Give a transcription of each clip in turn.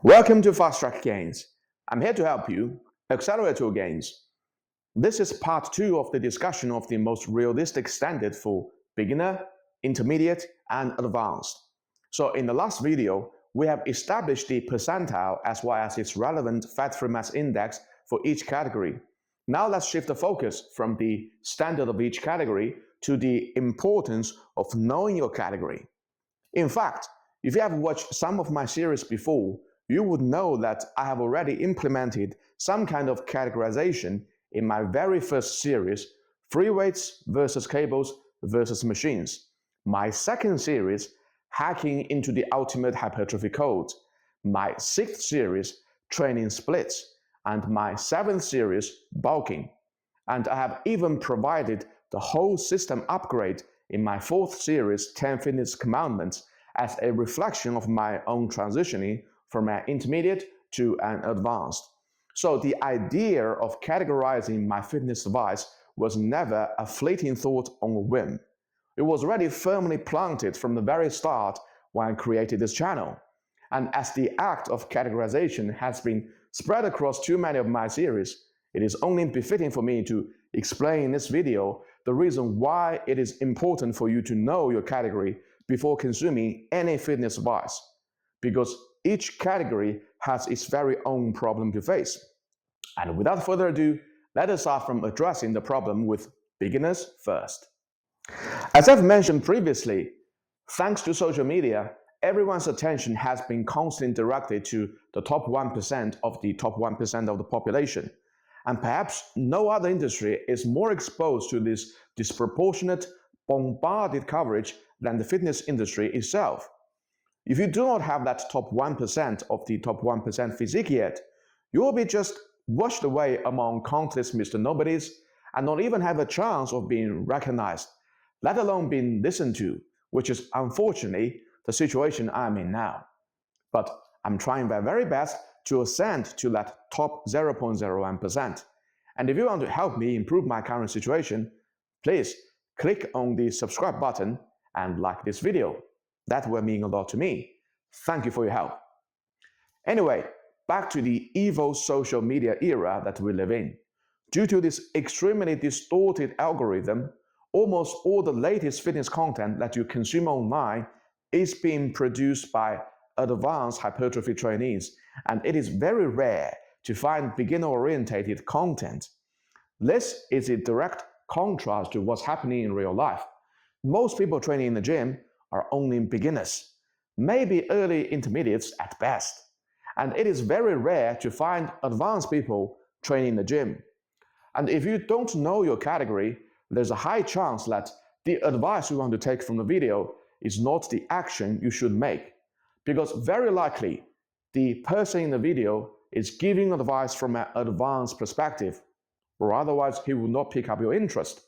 Welcome to Fast Track Gains. I'm here to help you accelerate your gains. This is part 2 of the discussion of the most realistic standard for beginner, intermediate, and advanced. So in the last video, we have established the percentile as well as its relevant fat-free mass index for each category. Now let's shift the focus from the standard of each category to the importance of knowing your category. In fact, if you have watched some of my series before, you would know that I have already implemented some kind of categorization in my very first series, Free Weights versus Cables versus Machines, my second series, Hacking into the Ultimate Hypertrophy Code, my sixth series, Training Splits, and my seventh series, Bulking. And I have even provided the whole system upgrade in my fourth series, 10 Fitness Commandments, as a reflection of my own transitioning from an intermediate to an advanced. So the idea of categorizing my fitness advice was never a fleeting thought on a whim. It was already firmly planted from the very start when I created this channel. And as the act of categorization has been spread across too many of my series, it is only befitting for me to explain in this video the reason why it is important for you to know your category before consuming any fitness advice. Because each category has its very own problem to face. And without further ado, let us start from addressing the problem with beginners first. As I've mentioned previously, thanks to social media, everyone's attention has been constantly directed to the top 1% of the top 1% of the population. And perhaps no other industry is more exposed to this disproportionate, bombarded coverage than the fitness industry itself. If you do not have that top 1% of the top 1% physique yet, you will be just washed away among countless Mr. Nobodies and not even have a chance of being recognized, let alone being listened to, which is unfortunately the situation I'm in now. But I'm trying my very best to ascend to that top 0.01%. And if you want to help me improve my current situation, please click on the subscribe button and like this video. That will mean a lot to me. Thank you for your help. Anyway, back to the evil social media era that we live in. Due to this extremely distorted algorithm, almost all the latest fitness content that you consume online is being produced by advanced hypertrophy trainees, and it is very rare to find beginner-oriented content. This is a direct contrast to what's happening in real life. Most people training in the gym are only beginners, maybe early intermediates at best. And it is very rare to find advanced people training in the gym. And if you don't know your category, there's a high chance that the advice you want to take from the video is not the action you should make. Because very likely, the person in the video is giving advice from an advanced perspective, or otherwise he will not pick up your interest.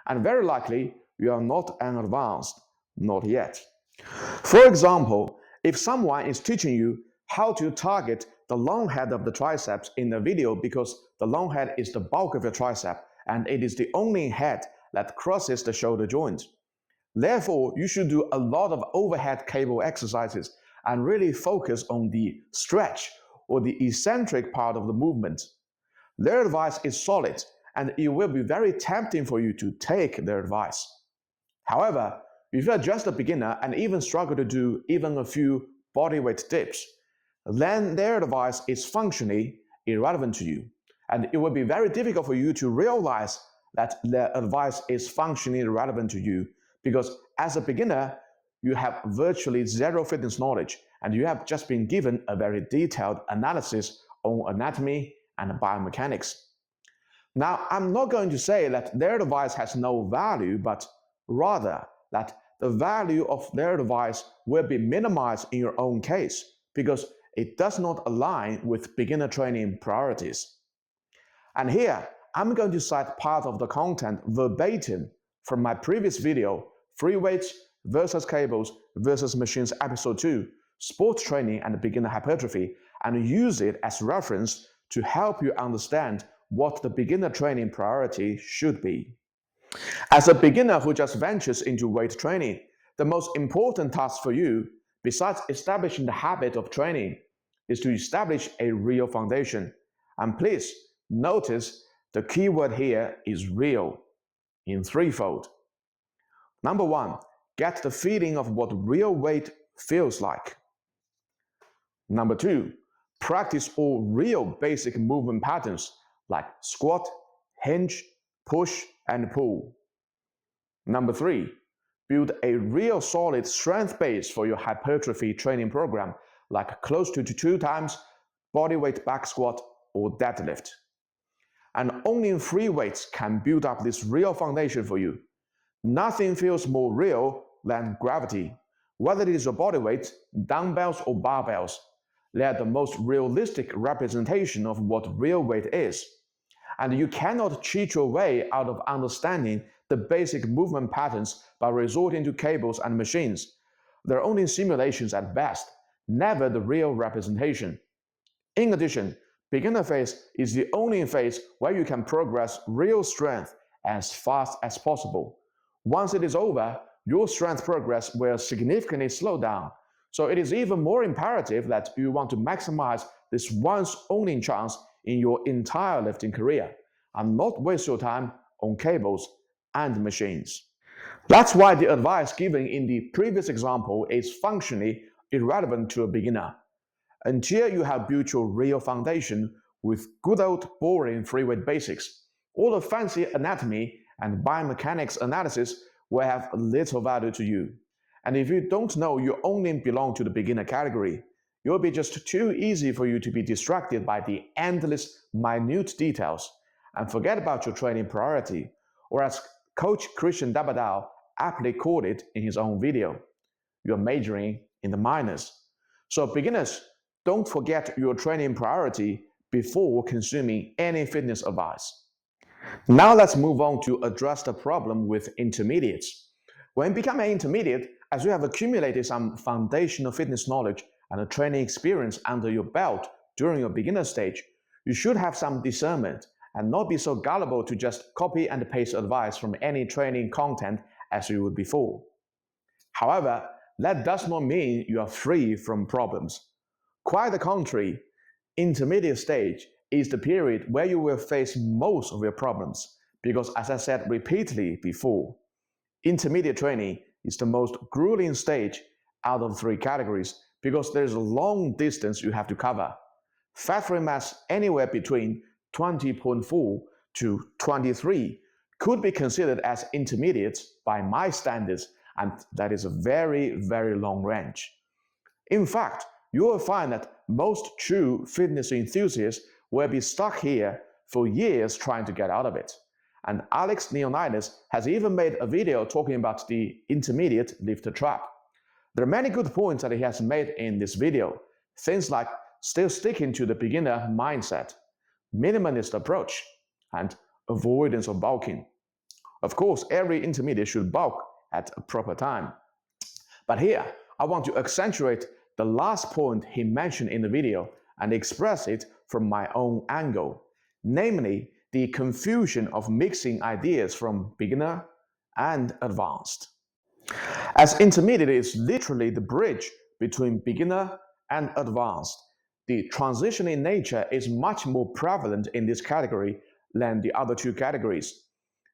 And very likely, you are not an advanced. Not yet. For example, if someone is teaching you how to target the long head of the triceps in the video because the long head is the bulk of your tricep and it is the only head that crosses the shoulder joint. Therefore, you should do a lot of overhead cable exercises and really focus on the stretch or the eccentric part of the movement. Their advice is solid and it will be very tempting for you to take their advice. However, if you are just a beginner and even struggle to do even a few bodyweight dips, then their advice is functionally irrelevant to you. And it will be very difficult for you to realize that their advice is functionally irrelevant to you because as a beginner, you have virtually zero fitness knowledge and you have just been given a very detailed analysis on anatomy and biomechanics. Now, I'm not going to say that their advice has no value, but rather that the value of their advice will be minimized in your own case because it does not align with beginner training priorities. And here, I'm going to cite part of the content verbatim from my previous video, Free Weights versus Cables versus Machines Episode 2, Sports Training and Beginner Hypertrophy, and use it as reference to help you understand what the beginner training priority should be. As a beginner who just ventures into weight training, the most important task for you, besides establishing the habit of training, is to establish a real foundation. And please notice the key word here is real in threefold. Number one, get the feeling of what real weight feels like. Number two, practice all real basic movement patterns like squat, hinge, push, and pull. Number three, build a real solid strength base for your hypertrophy training program like close to 2 times bodyweight back squat or deadlift. And only free weights can build up this real foundation for you. Nothing feels more real than gravity. Whether it is your body weight, dumbbells or barbells, they are the most realistic representation of what real weight is. And you cannot cheat your way out of understanding the basic movement patterns by resorting to cables and machines. They're only simulations at best, never the real representation. In addition, beginner phase is the only phase where you can progress real strength as fast as possible. Once it is over, your strength progress will significantly slow down. So it is even more imperative that you want to maximize this once only chance in your entire lifting career and not waste your time on cables and machines. That's why the advice given in the previous example is functionally irrelevant to a beginner. Until you have built your real foundation with good old boring free weight basics, all the fancy anatomy and biomechanics analysis will have little value to you. And if you don't know you only belong to the beginner category, it will be just too easy for you to be distracted by the endless minute details and forget about your training priority, or as Coach Christian Dabadao aptly called it in his own video, you're majoring in the minors. So beginners, don't forget your training priority before consuming any fitness advice. Now let's move on to address the problem with intermediates. When becoming an intermediate, as you have accumulated some foundational fitness knowledge and a training experience under your belt during your beginner stage, you should have some discernment and not be so gullible to just copy and paste advice from any training content as you would before. However, that does not mean you are free from problems. Quite the contrary, intermediate stage is the period where you will face most of your problems because, as I said repeatedly before, intermediate training is the most grueling stage out of 3 categories because there's a long distance you have to cover. Fat-free mass anywhere between 20.4 to 23 could be considered as intermediates by my standards, and that is a very, very long range. In fact, you will find that most true fitness enthusiasts will be stuck here for years trying to get out of it. And Alex Leonidas has even made a video talking about the intermediate lifter trap. There are many good points that he has made in this video, things like still sticking to the beginner mindset, minimalist approach, and avoidance of bulking. Of course, every intermediate should bulk at a proper time. But here, I want to accentuate the last point he mentioned in the video and express it from my own angle, namely the confusion of mixing ideas from beginner and advanced. As intermediate is literally the bridge between beginner and advanced, the transitioning nature is much more prevalent in this category than the other 2 categories.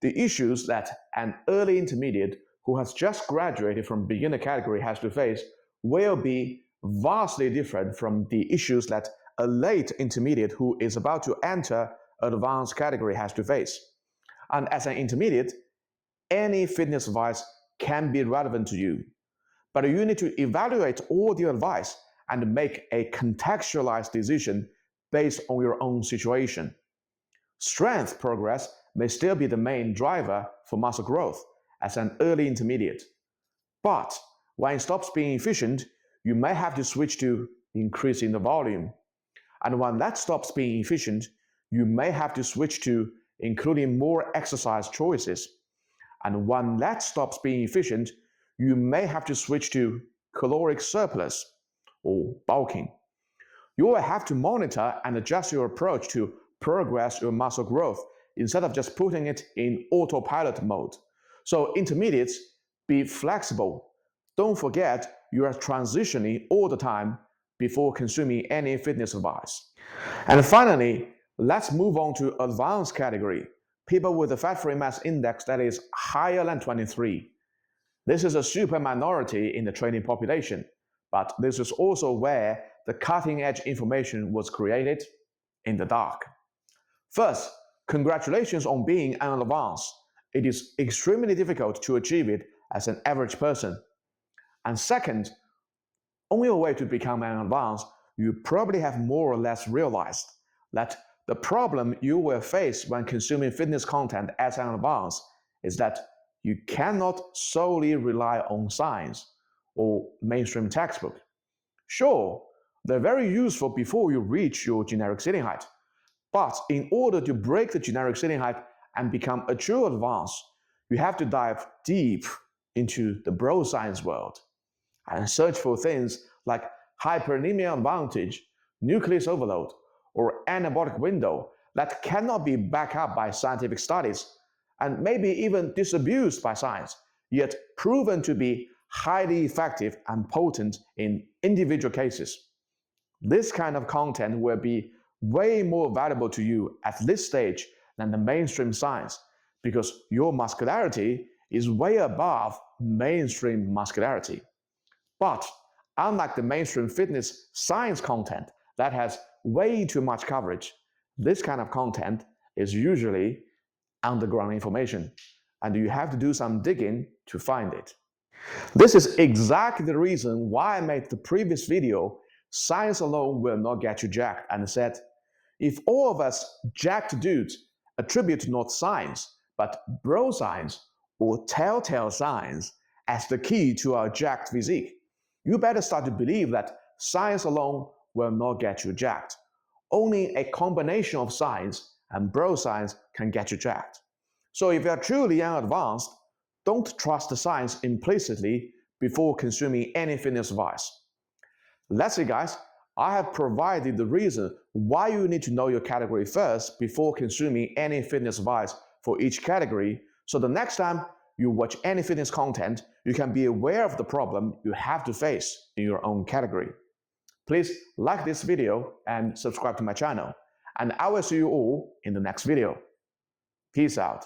The issues that an early intermediate who has just graduated from beginner category has to face will be vastly different from the issues that a late intermediate who is about to enter advanced category has to face. And as an intermediate, any fitness advice can be relevant to you, but you need to evaluate all the advice and make a contextualized decision based on your own situation. Strength progress may still be the main driver for muscle growth as an early intermediate, but when it stops being efficient, you may have to switch to increasing the volume. And when that stops being efficient, you may have to switch to including more exercise choices. And when that stops being efficient, you may have to switch to caloric surplus or bulking. You will have to monitor and adjust your approach to progress your muscle growth instead of just putting it in autopilot mode. So intermediates, be flexible. Don't forget you are transitioning all the time before consuming any fitness advice. And finally, let's move on to advanced category, people with a fat-free mass index that is higher than 23. This is a super minority in the training population, but this is also where the cutting-edge information was created in the dark. First, congratulations on being an advanced. It is extremely difficult to achieve it as an average person. And second, on your way to become an advanced, you probably have more or less realized that the problem you will face when consuming fitness content as an advanced is that you cannot solely rely on science or mainstream textbook. Sure, they're very useful before you reach your generic ceiling height, but in order to break the generic ceiling height and become a true advanced, you have to dive deep into the bro science world and search for things like hyperemia advantage, nucleus overload, or anabolic window that cannot be backed up by scientific studies and maybe even disabused by science, yet proven to be highly effective and potent in individual cases. This kind of content will be way more valuable to you at this stage than the mainstream science because your muscularity is way above mainstream muscularity. But unlike the mainstream fitness science content that has way too much coverage, this kind of content is usually underground information, and you have to do some digging to find it. This is exactly the reason why I made the previous video, Science Alone Will Not Get You Jacked, and said, if all of us jacked dudes attribute not science, but bro science or telltale signs as the key to our jacked physique, you better start to believe that science alone will not get you jacked. Only a combination of science and bro science can get you jacked. So if you are truly an advanced, don't trust the science implicitly before consuming any fitness advice. That's it, guys. I have provided the reason why you need to know your category first before consuming any fitness advice for each category, so the next time you watch any fitness content, you can be aware of the problem you have to face in your own category. Please like this video and subscribe to my channel, and I will see you all in the next video. Peace out.